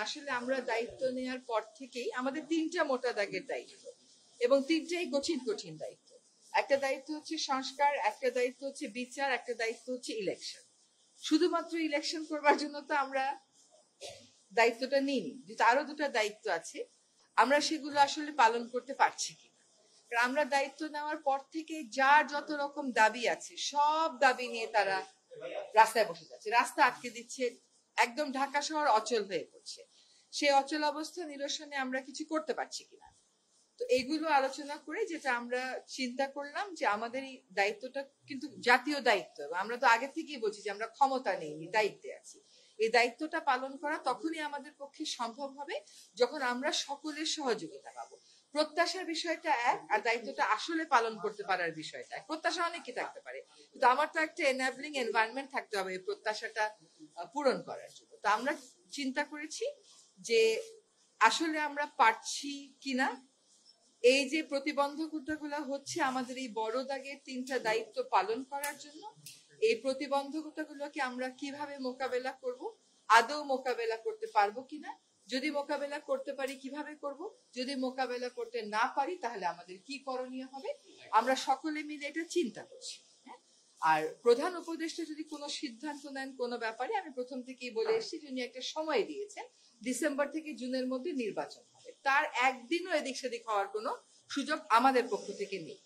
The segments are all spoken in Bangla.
আসলে আমরা দায়িত্ব নেওয়ার পর থেকেই আমাদের 3টা মোটা দাগের দায়িত্ব এবং 3টাই কঠিন কঠিন দায়িত্ব। একটা দায়িত্ব হচ্ছে সংস্কার, একটা দায়িত্ব হচ্ছে বিচার, একটা দায়িত্ব হচ্ছে ইলেকশন। শুধুমাত্র ইলেকশন করবার জন্য তো আমরা দায়িত্বটা নিইনি, যেহেতু আরো 2টা দায়িত্ব আছে, আমরা সেগুলো আসলে পালন করতে পারছি কিনা। আমরা দায়িত্ব নেওয়ার পর থেকে যার যত রকম দাবি আছে সব দাবি নিয়ে তারা রাস্তায় বসে যাচ্ছে, রাস্তা আটকে দিচ্ছে, একদম ঢাকা শহর অচল হয়ে পড়ছে। সেই অচল অবস্থা নিরসনে আমরা কিছু করতে পারছি কিনা। তো এগুলো আলোচনা করে যেটা আমরা চিন্তা করলাম যে আমাদের এই দায়িত্বটা কিন্তু জাতীয় দায়িত্ব, আমরা তো আগে থেকেই বলছি যে আমরা ক্ষমতা নেইনি, দায়িত্বে আছি। এই দায়িত্বটা পালন করা তখনই আমাদের পক্ষে সম্ভব হবে যখন আমরা সকলের সহযোগিতা পাবো। প্রত্যাশার বিষয়টা এক, আর দায়িত্বটা আসলে পালন করতে পারার বিষয়টা এক। প্রত্যাশা অনেকই থাকতে পারে, কিন্তু আমার তো একটা এনাবলিং এনভায়রনমেন্ট থাকতে হবে এই প্রত্যাশাটা পূরণ করার জন্য। তো আমরা চিন্তা করেছি যে আসলে আমরা পারছি কিনা, এই যে প্রতিবন্ধকতাগুলো হচ্ছে আমাদের এই বড় দাগের 3টা দায়িত্ব পালন করার জন্য, এই প্রতিবন্ধকতাগুলোকে আমরা কিভাবে মোকাবেলা করব, আদৌ মোকাবেলা করতে পারবো কিনা, যদি মোকাবেলা করতে পারি কিভাবে করব, যদি মোকাবেলা করতে না পারি তাহলে আমাদের কি করণীয় হবে, আমরা সকলে মিলে এটা চিন্তা করছি। আর প্রধান উপদেষ্টা যদি কোনো সিদ্ধান্ত নেন কোনো ব্যাপারে, আমি প্রথম থেকেই বলে এসেছি যে উনি একটা সময় দিয়েছেন, ডিসেম্বর থেকে জুনের মধ্যে নির্বাচন হবে, তার একদিনও এদিক সেদিক হওয়ার কোনো সুযোগ আমাদের পক্ষ থেকে নেই।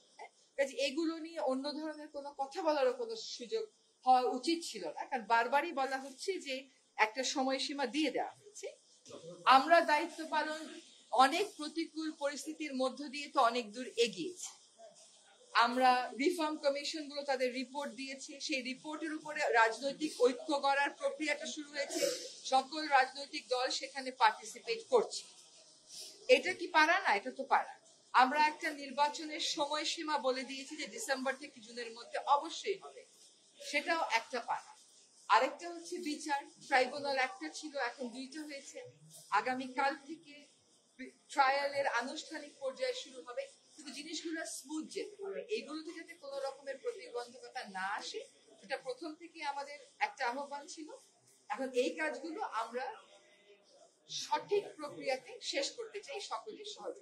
কাজে এগুলো নিয়ে অন্য ধরনের কোনো কথা বলারও কোনো সুযোগ হওয়া উচিত ছিল না, কারণ বারবারই বলা হচ্ছে যে একটা সময়সীমা দিয়ে দেওয়া হয়েছে। আমরা দায়িত্ব পালন অনেক প্রতিকূল পরিস্থিতির মধ্য দিয়ে তো অনেক দূর এগিয়েছি। আমরা রিফর্ম কমিশন গুলো তাদের রিপোর্ট দিয়েছে, সেই রিপোর্টের উপরে রাজনৈতিক ঐক্য করার প্রক্রিয়াটা শুরু হয়েছে, সকল রাজনৈতিক দল সেখানে পার্টিসিপেট করছে। এটা কি পারা না? এটা তো পারা। আমরা একটা নির্বাচনের সময়সীমা বলে দিয়েছি যে ডিসেম্বর থেকে জুনের মধ্যে অবশ্যই হবে, সেটাও একটা পারা। আরেকটা হচ্ছে বিচার, ট্রাইব্যুনাল একটা ছিল, এখন 2টা হয়েছে। আগামীকাল থেকে ট্রায়ালের আনুষ্ঠানিক পর্যায়ে শুরু হবে, কিন্তু জিনিসগুলো স্মুথ যেতে হবে, এইগুলোতে যাতে কোনো রকমের প্রতিবন্ধকতা না আসে, এটা প্রথম থেকে আমাদের একটা আহ্বান ছিল। এখন এই কাজগুলো আমরা সঠিক প্রক্রিয়াতে শেষ করতে চাই সকলের সহযোগিতা।